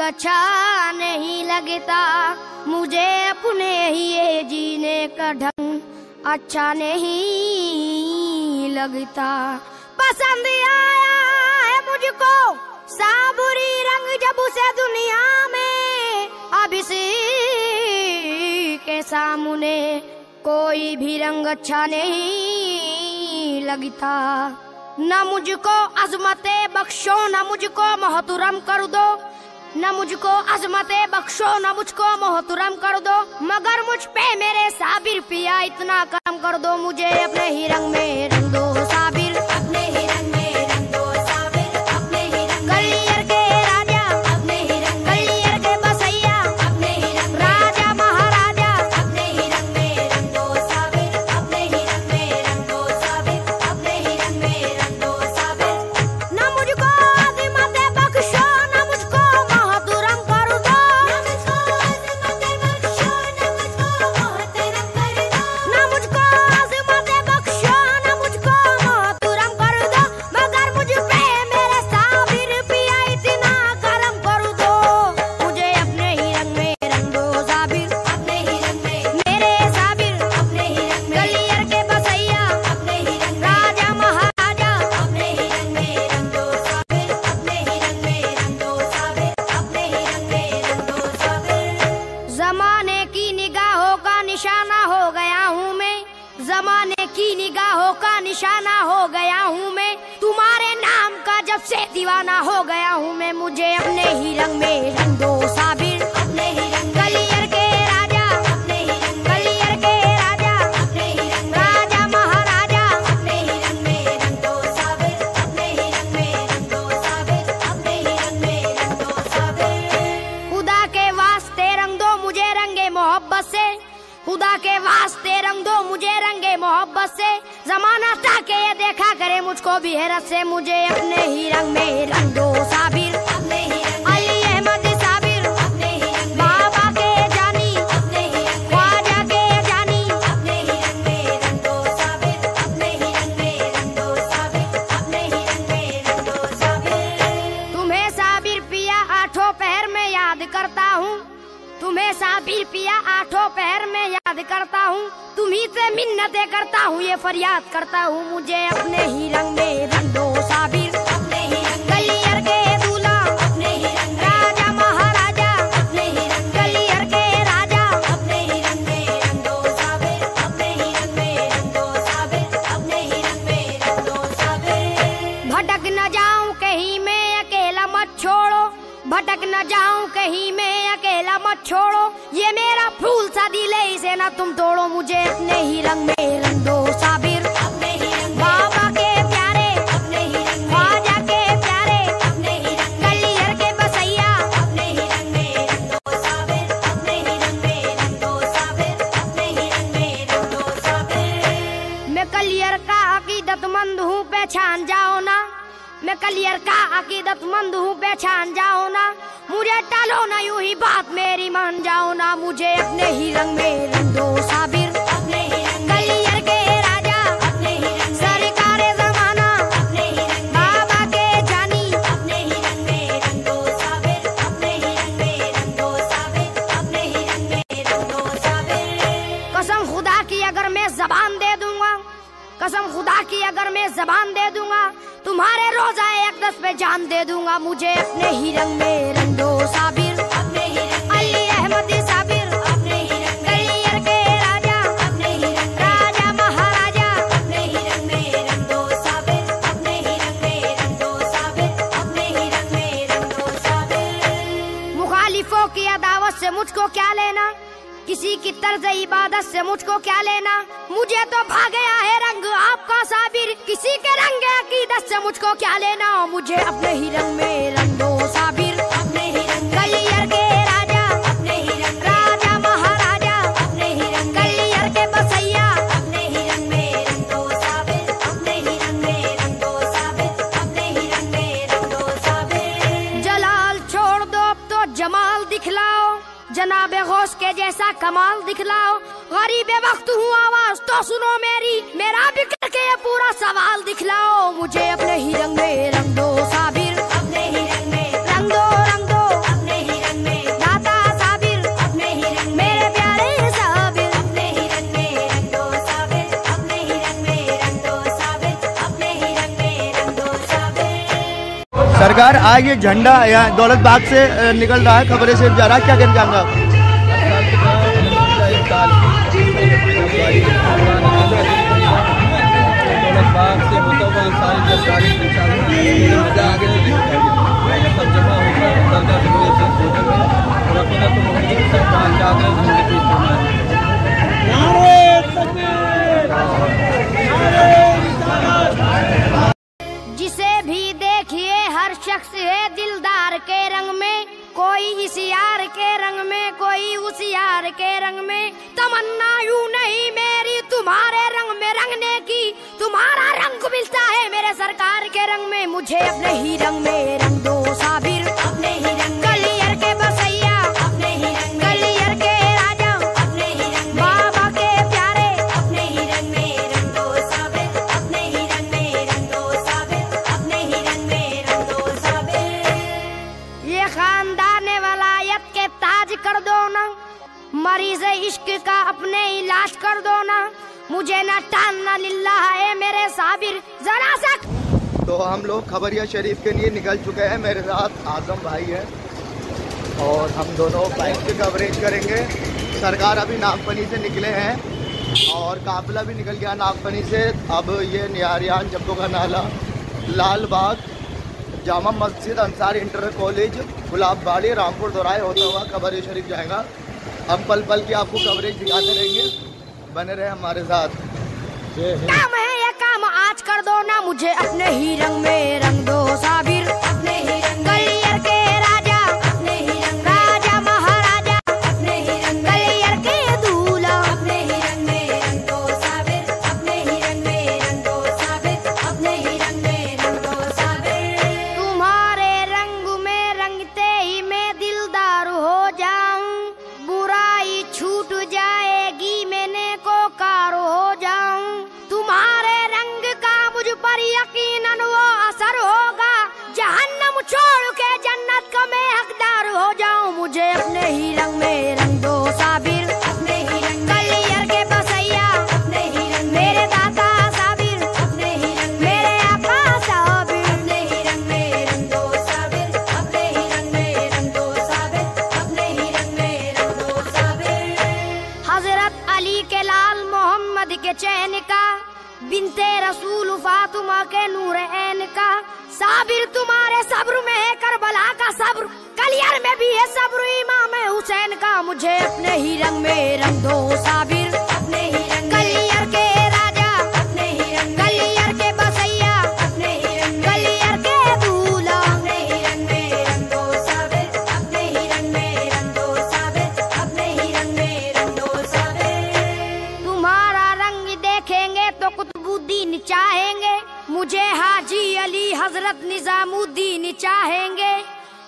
अच्छा नहीं लगता, मुझे अपने ही ये जीने का ढंग अच्छा नहीं लगता। पसंद आया है मुझको साबुरी रंग जब उसे दुनिया में, अब इसी के सामने कोई भी रंग अच्छा नहीं लगता। न मुझको अजमते बख्शो न मुझको मोहतरम कर दो, न मुझको अजमते बख्शो न मुझको मोहतरम कर दो, मगर मुझ पे मेरे साबिर पिया इतना करम कर दो, मुझे अपने ही रंग में रंग दो साबिर, अपने ही रंग में रंग दो साबिर, अपने ही रंग गलियर के राजा, अपने ही रंग गलियर के बसैया, अपने ही रंग राजा महाराजा, अपने ही रंग में रंग दो साबिर, अपने ही रंग में रंग दो साबिर, अपने ही रंग में रंग दो साबिर। न मुझको अज़मतें बख्शो न मुझको मोहतरम कर दो, न मुझको अज़मतें बख्शो न मुझको मोहतरम कर दो, न मुझको अज़मतें बख्शो न मुझको मोहतरम कर दो, मगर मुझ पे मेरे साबिर पिया इतना करम कर दो, मुझे अपने ही रंग में रंग दो साबिर, अपने ही रंग में मेरे साबिर, अपने ही रंग में गलियर के बसैया, अपने ही रंग राजा महाराजा, अपने ही रंग में रंग दो साबिर, अपने ही रंग में रंग दो साबिर, अपने ही रंग में रंग दो साबिर। जमाने की निगाहों का निशाना हो गया हूँ मैं, जमाने की निगाहों का निशाना हो गया हूँ मैं, तुम्हारे नाम का जब से दीवाना हो गया हूँ मैं, मुझे अपने ही रंग में रंग दो साबिर, अपने ही रंग गलियर के राजा, अपने ही रंग गलियर के राजा, अपने ही रंग राजा महाराजा, अपने ही रंग में रंग दो साबिर, अपने ही रंग में रंग दो साबिर, अपने ही रंग में रंग दो साबिर। खुदा के वास्ते रंग दो मुझे रंगे मोहब्बत से, खुदा के वास्ते रंग दो मुझे रंगे मोहब्बत से, जमाना ताके ये देखा करे मुझको भी हैरत से, मुझे अपने ही रंग में रंग दो साबिर, अपने ही रंग अली अहमद साबिर, अपने ही रंग बाबा के जानी, अपने ही रंग ख्वाजा के जानी, अपने ही रंग में रंग दो साबिर, अपने ही रंग में रंग दो साबिर, अपने ही रंग में रंग दो साबिर। तुम्हें साबिर पिया आठों पहर में याद करता हूँ, तुम्हें साबिर पिया आठों पहर में याद करता हूँ, तुम्ही से मिन्नतें करता हूँ, ये फरियाद करता हूँ, मुझे अपने ही रंग में रंग दो साबिर, अपने ही रंग गलियर के दूल्हा, अपने ही रंग राजा महाराजा, अपने ही रंग गलियर के राजा, अपने ही रंग में रंग दो साबिर, अपने ही रंग में रंग दो साबिर, अपने ही रंग में रंग दो साबिर। भटक न जाऊं कहीं मैं अकेला मत छोड़ो, भटक न जाऊं कहीं मैं अकेला मत छोड़ो, ये मेरा फूल सा दिल है इसे ना तुम तोड़ो, मुझे अपने ही रंग में रंग दो साबिर, अपने ही रंग बाबा के प्यारे, अपने ही रंग ख्वाजा के प्यारे, अपने ही रंग गलियर के बसैया, अपने ही रंग में रंग दो साबिर, अपने ही रंग में रंग दो साबिर, अपने ही रंग में रंग दो साबिर। मैं गलियर का अकीदतमंद हूँ पहचान जाओ ना, मैं कलियर का अकीदतमंद हूँ पहचान जाओ ना, मुझे टालो ना यूं ही बात मेरी मान जाओ ना, मुझे अपने ही रंग में रंग दो साबिर, अपने ही रंग कलियर के राजा, अपने ही रंग सरकारे ज़माना, अपने ही रंग बाबा के जानी, अपने ही रंग में रंग दो साबिर, अपने ही रंग में रंग दो साबिर, अपने ही रंग में रंग दो साबिर। कसम खुदा की अगर मैं जबान दे दूंगा, कसम खुदा की अगर मैं जबान दे दूंगा, तुम्हारे रोजा अक़दस पे जान दे दूंगा, मुझे अपने ही रंग में रंग दो साबिर, अपने ही रंग अली अहमद साबिर, अपने ही रंग गलियर के राजा, अपने ही रंग राजा महाराजा, अपने ही रंग में रंग दो साबिर, अपने ही रंग में रंग दो साबिर, अपने ही रंग में रंग दो साबिर। मुखालिफों की अदावत से मुझको क्या लेना, किसी की तर्ज इबादत से मुझको क्या लेना, मुझे तो भा गया है रंग आपका साबिर, किसी के रंग अकीदत से मुझको क्या लेना, मुझे अपने ही रंग में रंग दो साबिर, अपने ही रंग गलियर के राजा, अपने ही रंग राजा महाराजा, अपने ही रंग गलियर के बसैया, अपने ही रंग में रंग दो साबिर, अपने ही रंग में रंग दो साबिर, अपने ही रंग में रंग दो साबिर। जलाल छोड़ दो अब तो जमाल दिखलाओ, जनाबे गौस के जैसा कमाल दिखलाओ, गरीब वक्त हूँ आवाज तो सुनो मेरी, मेरा भी करके ये पूरा सवाल दिखलाओ, मुझे अपने ही रंग में रंग दो साबिर, अपने ही रंग में रंग दो, अपने ही सरकार आज ये झंडा यहाँ दौलत बाग से निकल रहा है, खबरें से जा रहा है, क्या कहना चाहेंगे आप? दौलत बाग से होता हुआ सारी सरकारी मजा आगे सब जमा होकर दरगाह जिसे भी देखिए हर शख्स है दिलदार के रंग में, कोई इस यार के रंग में, कोई उस यार के रंग में। तमन्ना यूं नहीं मेरी तुम्हारे रंग में रंगने की, तुम्हारा रंग मिलता है मेरे सरकार के रंग में। मुझे अपने ही रंग में रंग दो साबिर, अपने ही रंग, कलियर के बसैया अपने ही रंग, कलियर के राजा अपने ही रंग, बाबा के प्यारे अपने ही रंग में रंग दो साबिर, अपने ही रंग में रंग दो साबिर, अपने ही रंग में रंग दो साबिर। ये खानदान वलायत के ताज कर दो ना, मरीज इश्क का अपने इलाज कर दो ना, मुझे न टालना लिल्ला है मेरे साबिर जरा सा। तो हम लोग खबरिया शरीफ के लिए निकल चुके हैं, मेरे साथ आजम भाई है और हम दोनों बाइक की कवरेज करेंगे। सरकार अभी नागफनी से निकले हैं और काफिला भी निकल गया नागफनी से। अब ये निहारियान, जब्बू का नाला, लाल बाग, जामा मस्जिद, अंसार इंटर कॉलेज, गुलाबबाड़ी, रामपुर दोराए होता हुआ खबरिया शरीफ जाएगा। हम पल पल की आपको कवरेज दिखाते रहेंगे, बने रहे हमारे साथ। काम है ये काम आज कर दो ना, मुझे अपने ही रंग में रंग दो साबिर, अपने ही रंग, कलियर के राजा अपने ही रंग, राजा महाराजा अपने ही रंग, कलियर के दूल्हा अपने ही रंग में रंग दो साबिर, अपने ही रंग में रंग दो साबिर, अपने ही रंग में रंग दो साबिर। तुम्हारे रंग में रंगते ही मैं दिलदार हो जाऊं, बुराई छूट जाएगी मैंने को कार हो जाऊं। तुम्हारे रंग का मुझ पर यकीनन वो असर होगा, जहन्नम छोड़ के जन्नत का मैं हकदार हो जाऊं। मुझे अपने ही रंग में रंग दो साबिर, अपने ही रंग, कलियर के बसैया अपने ही रंग, मेरे दाता साबिर अपने ही रंग, मेरे आका साबिर अपने ही रंग में रंग दो साबिर, अपने ही रंग में रंग दो साबिर, अपने ही रंग में रंग दो साबिर। हजरत अली के लाल मोहम्मद के चैन का, बिनते रसूल फातिमा के नूर ऐन का, साबिर तुम्हारे सब्र में है करबला का सब्र, कलियर में भी है सब्र इमाम हुसैन का। मुझे अपने ही रंग में रंग दो साबिर, अपने ही रंग, कलियर के राजा अपने ही रंग, कलियर के बसैया अपने ही रंग, कलियर के दूल्हा अपने ही रंग में रंग दो साबिर, अपने ही रंग में रंग दो साबिर, अपने ही रंग में रंग दो साबिर। तुम्हारा रंग देखेंगे तो कुतुबुद्दीन चाहेंगे, मुझे हाजी अली हजरत निजामुद्दीन चाहेंगे,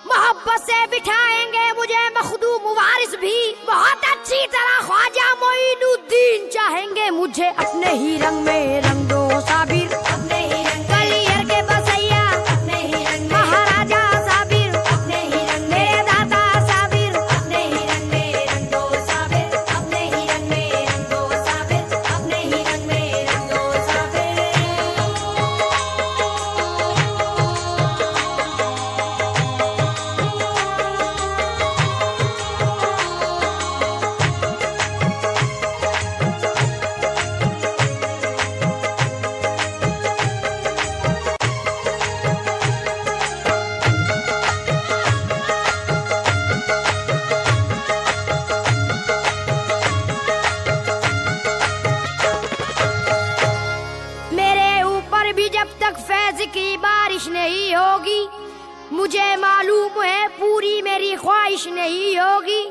मोहब्बत से बिठाएंगे मुझे मखदूम वारिस भी, बहुत अच्छी तरह ख्वाजा मोइनुद्दीन चाहेंगे। मुझे अपने ही रंग में रंग दो साबिर, अपने ही रंग, कलियर के बसैया अपने ही रंग, महाराजा साबिर अपने ही रंग, मेरे दाता साबिर अपने ही रंग में रंग दो साबिर, अपने ही रंग में रंग दो साबिर, अपने ही रंग में रंग दो साबिर। की बारिश नहीं होगी, मुझे मालूम है पूरी मेरी ख्वाहिश नहीं होगी।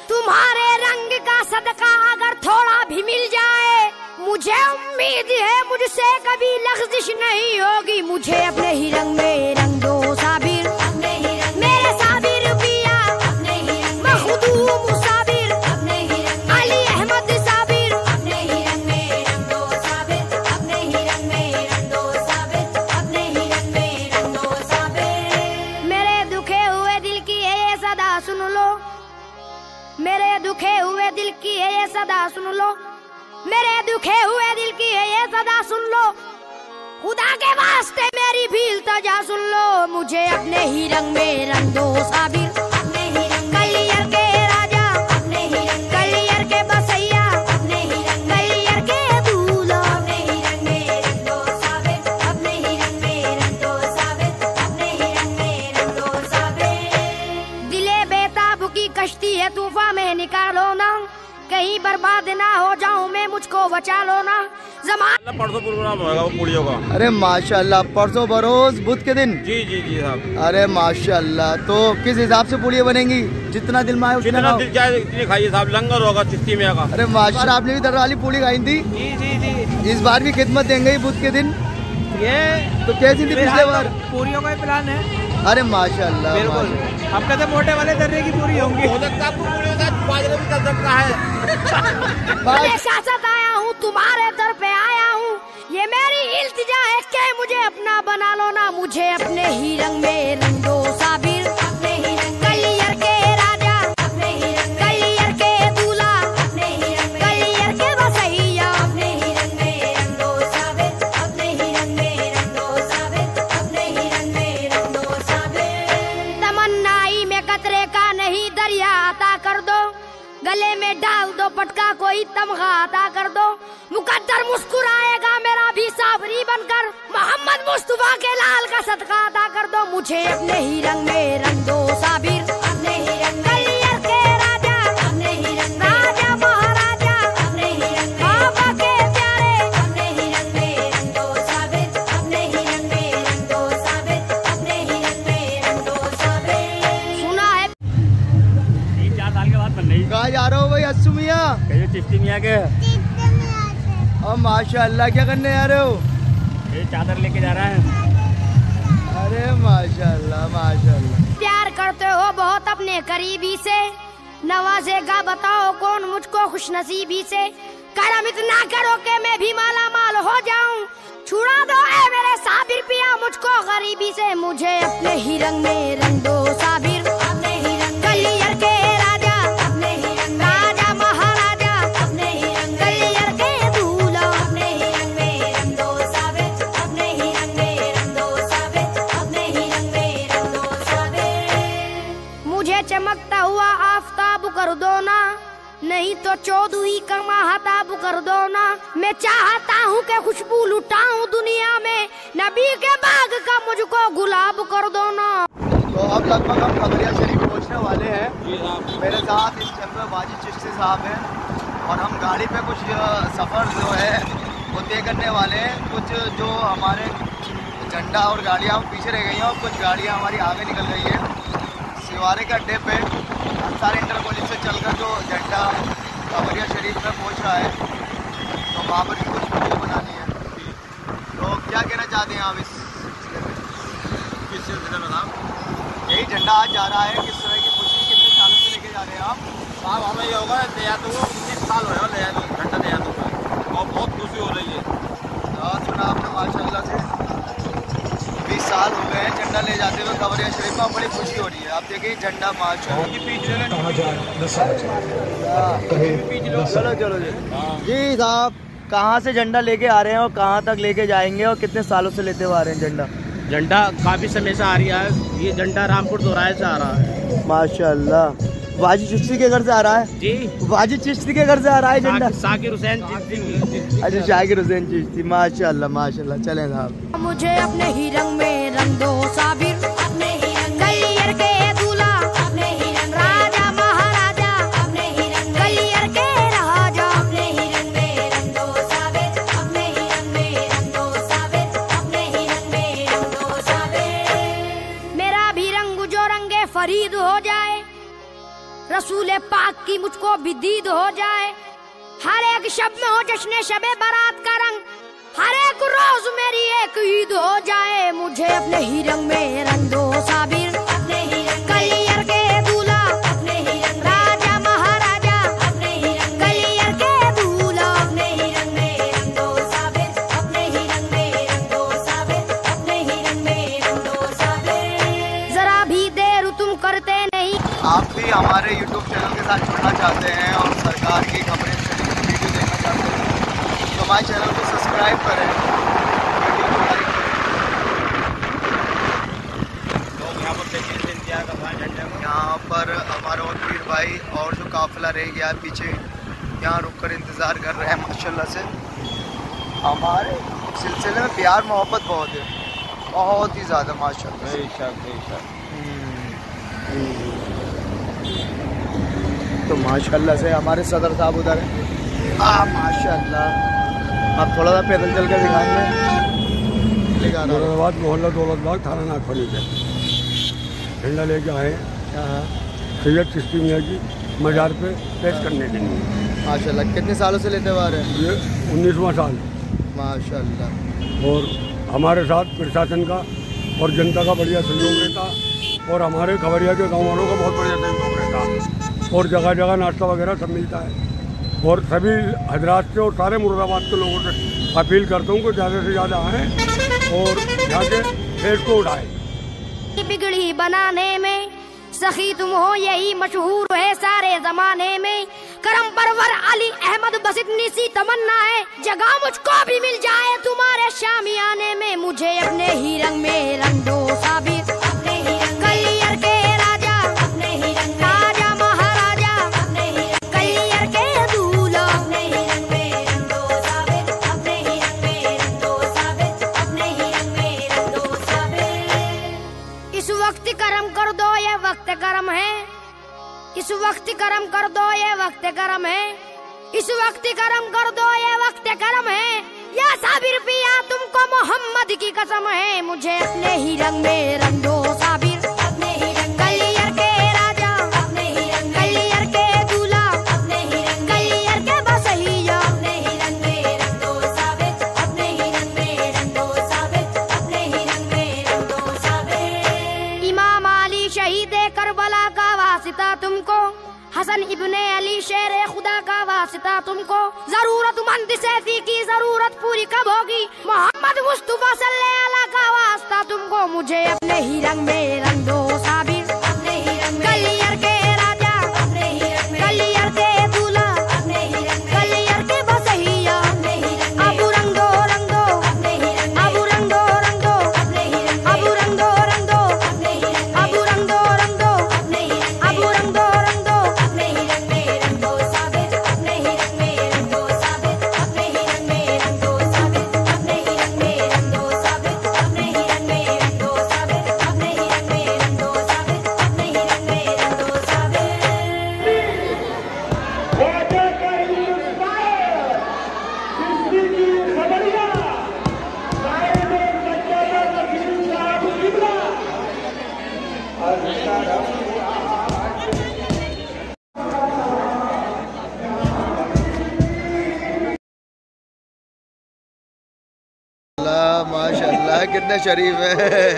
तुम्हारे रंग का सदका अगर थोड़ा भी मिल जाए, मुझे उम्मीद है मुझसे कभी लग़्ज़िश नहीं होगी। मुझे अपने ही रंग में रंग दो साबिर, अपने ही रंग, मेरे साबिर पिया अपने ही रंग, मखदूम साबिर अपने ही रंग, अली अहमद साबिर अपने ही रंग में रंग दो साबिर, अपने ही रंग में रंग दो साबिर, अपने ही रंग में रंग दो साबिर। मेरे दुखे हुए दिल की है ये सदा सुन लो, मेरे दुखे हुए दिल की है ये सदा सुन लो, मेरे दुखे हुए दिल की है ये सदा सुन लो। खुदा के वास्ते मेरी भी इल्तिजा सुन लो, मुझे अपने ही रंग में रंग दो साबिर, अपने ही रंग कलियर के राजा, अपने ही रंग कलियर के बसैया, अपने ही रंग कलियर के दूल्हा, अपने ही रंग में रंग दो साबिर, अपने ही रंग में रंग दो साबिर, अपने ही रंग में रंग दो साबिर। दिले बेताब की कश्ती है तूफान में निकालो ना, कहीं बर्बाद ना हो जाऊं मैं, मुझको बचा लो ना। परसों प्रोग्राम होगा वो पुड़ियों का। अरे माशाल्लाह, परसों बरोज बुध के दिन। जी जी जी साहब। अरे माशाल्लाह, तो किस हिसाब से पूड़ियाँ बनेंगी? जितना दिल में आए उतना खाओ। दिल चाहे इतनी खाइए साहब, लंगर होगा चिश्ती में का। अरे माशाल्लाह, आपने भी दर वाली पूड़ी खाई थी? जी जी जी। इस बार भी खिदमत देंगे बुध के दिन? ये तो कैसी थी पिछले बार? पूरियों का ही प्लान है। अरे माशाल्लाह, बिल्कुल। अब कहते मोटे वाले दर्रे की पूरी होंगी। हो सकता है पूरी होगा, बाजरे भी कर सकता है। मैं शासक आया हूँ, तुम्हारे दर पे आया हूँ, ये मेरी इल्तिजा है कि मुझे अपना बना लो ना, मुझे अपने ही रंग में रंग दो साबिर, अपने ही रंग कलियर के राजा, अपने ही रंग कलियर के दूल्हा, अपने ही रंग कलियर के बसैया, अपने ही रंग में रंग दो साबिर, अपने ही रंग में रंग दो साबिर, अपने ही रंग में रंग दो साबिर। तमन्नाई में कतरे का नहीं दरिया अता कर दो, गले में डाल दो पटका कोई तमगा अता कर दो, मुकद्दर मुस्कुराएगा मेरा भी साबरी बनकर, मोहम्मद मुस्तफा के लाल का सदका अता कर दो, मुझे अपने ही रंग में रंग दो साबिर, अपने ही रंग कलियर के राजा, अपने ही रंग राजा महाराजा, अपने ही रंग बाबा के प्यारे, अपने ही रंग में रंग दो साबिर, अपने ही रंग में रंग दो साबिर, अपने ही रंग में रंग दो साबिर। सुना है 3-4 साल के बाद बन रही। कहाँ जा रहे हो भाई अस्सू मियाँ? चिश्ती मियाँ के और माशाल्लाह, क्या करने जा रहे हो? ये चादर लेके जा रहा है। अरे माशाल्लाह माशाल्लाह। प्यार करते हो बहुत अपने करीबी से, नवाजेगा बताओ कौन मुझको खुशनसीबी से, करम इतना करो कि मैं भी माला माल हो जाऊं, छुड़ा दो ऐ मेरे साबिर पिया मुझको गरीबी से, मुझे अपने ही रंग में रंग दो साबिर, अपने ही रंग कलियर के राजा, अपने ही रंग राजा महाराजा, अपने ही रंग कलियर के दूल्हा, अपने ही रंग में रंग दो साबिर, अपने ही रंग में रंग दो साबिर, अपने ही रंग में रंग दो साबिर। मुझे चमकता हुआ आफताब कर दो ना, नहीं तो चौधरी का महताब कर दो ना, मैं चाहता हूँ कि खुशबू लुटाऊं दुनिया में, नबी के बाग का मुझको गुलाब कर दो ना। तो अब लगभग हम खबरिया शरीफ पहुँचने वाले हैं। मेरे साथ इस टाइम पे वाजिद चिश्ती साहब हैं और हम गाड़ी पे कुछ सफ़र जो है वो तय करने वाले हैं। कुछ जो हमारे झंडा और गाड़ियाँ पीछे रह गई हैं और कुछ गाड़ियाँ हमारी आगे निकल गई हैं। सिवारे के अड्डे पे अंसार इंटर कॉलेज से चलकर जो झंडा खबरिया शरीफ में पहुँच रहा है, तो वहाँ पर भी कुछ वीडियो बनानी है। तो क्या कहना चाहते हैं आप इस सिलसिले में? साहब यही झंडा आज जा रहा है, किस तरह की खुशी, कितने सालों से लेके जा रहे हैं आप? साहब हमें ये होगा ले जाते हुए 20 साल हो गए झंडा ले जाते हुए, और बहुत खुशी हो रही है। सुना आपने माशाल्लाह से 20 साल हो गए हैं झंडा ले जाते हुए खबरिया शरीफ में, बड़ी खुशी हो रही है। आप देखिए झंडा माशाल्लाह। चलो चलो जी साहब, कहाँ से झंडा लेके आ रहे हैं और कहाँ तक लेके जाएंगे और कितने सालों से लेते हुए आ रहे हैं झंडा? झंडा काफी समय से आ रहा है, ये झंडा रामपुर दोराहे से आ रहा है। माशाल्लाह। वाजिद चिश्ती के घर से आ रहा है जी? वाजिद चिश्ती के घर से आ रहा है झंडा? शाकिर हुसैन चिश्ती। अच्छा, शाकिर हुसैन चिश्ती, माशाल्लाह माशाल्लाह। चलें साहब। मुझे अपने ही रंग में रंग दो साबिर, अपने ही रंग कलियर के दूल्हा, अपने ही रंग राजा महाराजा, अपने ही रंग कलियर के राजा, अपने ही रंग में रंग दो साबिर, अपने ही रंग में रंग दो साबिर, अपने ही रंग में रंग दो साबिर। मेरा भी रंग जो रंगे फरीद हो जाए, रसूले पाक की मुझको भी दीद हो जाए, हर एक शब में हो जश्न शबे बारात का रंग, हर एक रोज मेरी एक ईद हो जाए, मुझे अपने ही रंग में रंग दो साबिर, अपने ही रंग कलियर के दूल्हा, अपने ही रंग राजा महाराजा, अपने ही रंग कलियर के दूल्हा, अपने ही रंग में रंग दो साबिर, अपने ही रंग में रंग दो साबिर, अपने ही रंग में रंग दो साबिर। जरा भी देर तुम करते नहीं। आप भी हमारे YouTube चैनल के साथ जुड़ना चाहते हैं और सरकार की खबरें वीडियो देखना चाहते हैं तो हमारे चैनल को सब्सक्राइब करें, वीडियो को लाइक करें। घंटे के लिए इंतजार करवाएं झंडे को। यहाँ पर हमारा और पीर भाई और जो काफिला रह गया है पीछे, यहाँ रुककर इंतज़ार कर रहे हैं। माशाल्लाह से हमारे सिलसिले में प्यार मोहब्बत बहुत है, बहुत ही ज़्यादा माशाल्लाह। तो माशाल्लाह से हमारे सदर साहब उधर हैं। माशाल्लाह। अब थोड़ा सा पैदल चल कर दिखाएंगे। मुरादाबाद मोहल्ला दौलतबाग थाना नागफनी से झंडा लेके आए सैयद चिश्ती मियाँ की मज़ार पे पेश करने के लिए। माशाल्लाह। कितने सालों से लेते हुए आ रहे हैं? ये 19वां साल। माशाल्लाह। और हमारे साथ प्रशासन का और जनता का बढ़िया सहयोग रहता और हमारे खबरिया के गाँव वालों का बहुत बढ़िया सहयोग रहता और जगह जगह नाश्ता वगैरह सब मिलता है। और सभी हजरात से और सारे मुरादाबाद के लोगों से अपील करता हूँ कि ज़्यादा से ज़्यादा आएँ और यहाँ के फेस को उठाएँ। बिगड़ी बनाने में सखी तुम हो यही मशहूर है सारे जमाने में। करम परवर अली अहमद बस इतनी सी तमन्ना है, जगह मुझको भी मिल जाए तुम्हारे शामियाने में। मुझे अपने ही रंग में रंग दो साबिर, अपने ही रंग कलियर के राजा, अपने ही रंग राजा महाराजा, अपने ही रंग कलियर के दूल्हा, अपने ही रंग में रंग दो साबिर, अपने ही रंग में रंग दो साबिर, अपने ही रंग में रंग दो साबिर। इस वक्त करम कर दो ये वक्त करम है, इस वक्त करम कर दो ये वक्त करम है, इस वक्त करम कर दो ये वक्त करम है। या साबिर पिया तुमको मोहम्मद की कसम है। मुझे अपने ही रंग में रंग दो साबिर, अपने ही रंग कलियर के राजा, अपने ही रंग कलियर के दूल्हा, अपने ही रंग कलियर के बसैया, अपने ही रंग में रंग दो साबिर, अपने ही रंग में रंग दो साबिर, अपने ही रंग में रंग दो साबिर। इमाम अली शहीद करबला का वासिता तुमको, हसन इब्ने अली शेर खुदा का वासिता तुमको। जरूरतमंद सैफी की जरूरत पूरी कब होगी, मोहम्मद मुस्तफा सल्लल्लाहु अलैहि का वास्ता तुमको। मुझे अपने ही रंग में रंग दो साबिर, अपने ही रंग कलियर के राजा, अपने ही रंग कलियर के दूल्हा, अपने ही रंग कलियर के बसैया, अपने ही रंग अबू रंग दो अपने ही रंग अबू रंग दो अपने ही रंग अबू रंग दो अपने ही रंग अबू रंग दो अपने ही रंग अबू रंग दो अपने ही रंग में रंग दो साबिर, अपने ही रंग में रंग दो साबिर, अपने ही रंग में रंग दो साबिर, अपने ही रंग में रंग दो साबिर, अपने ही रंग में रंग दो साबिर, अपने ही रंग में रंग दो साबिर, अपने ही रंग में रंग दो साबिर। माशाल्लाह कितने शरीफ है।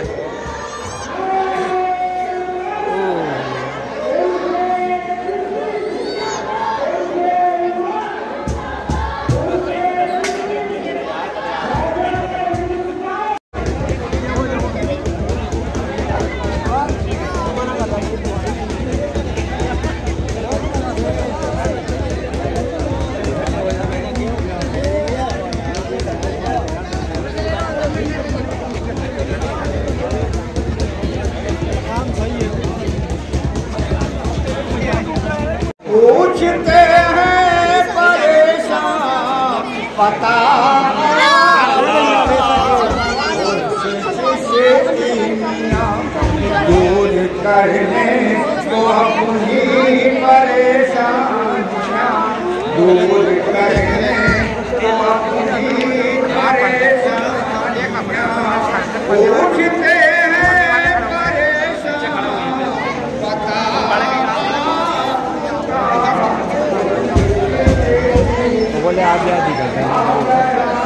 पूछते हैं परेशान पता दूर करने को अपनी परेशानियां दूर करने को अपनी परेशानियां पूछते हैं परेशान पता बोले आप याद ही करते हैं।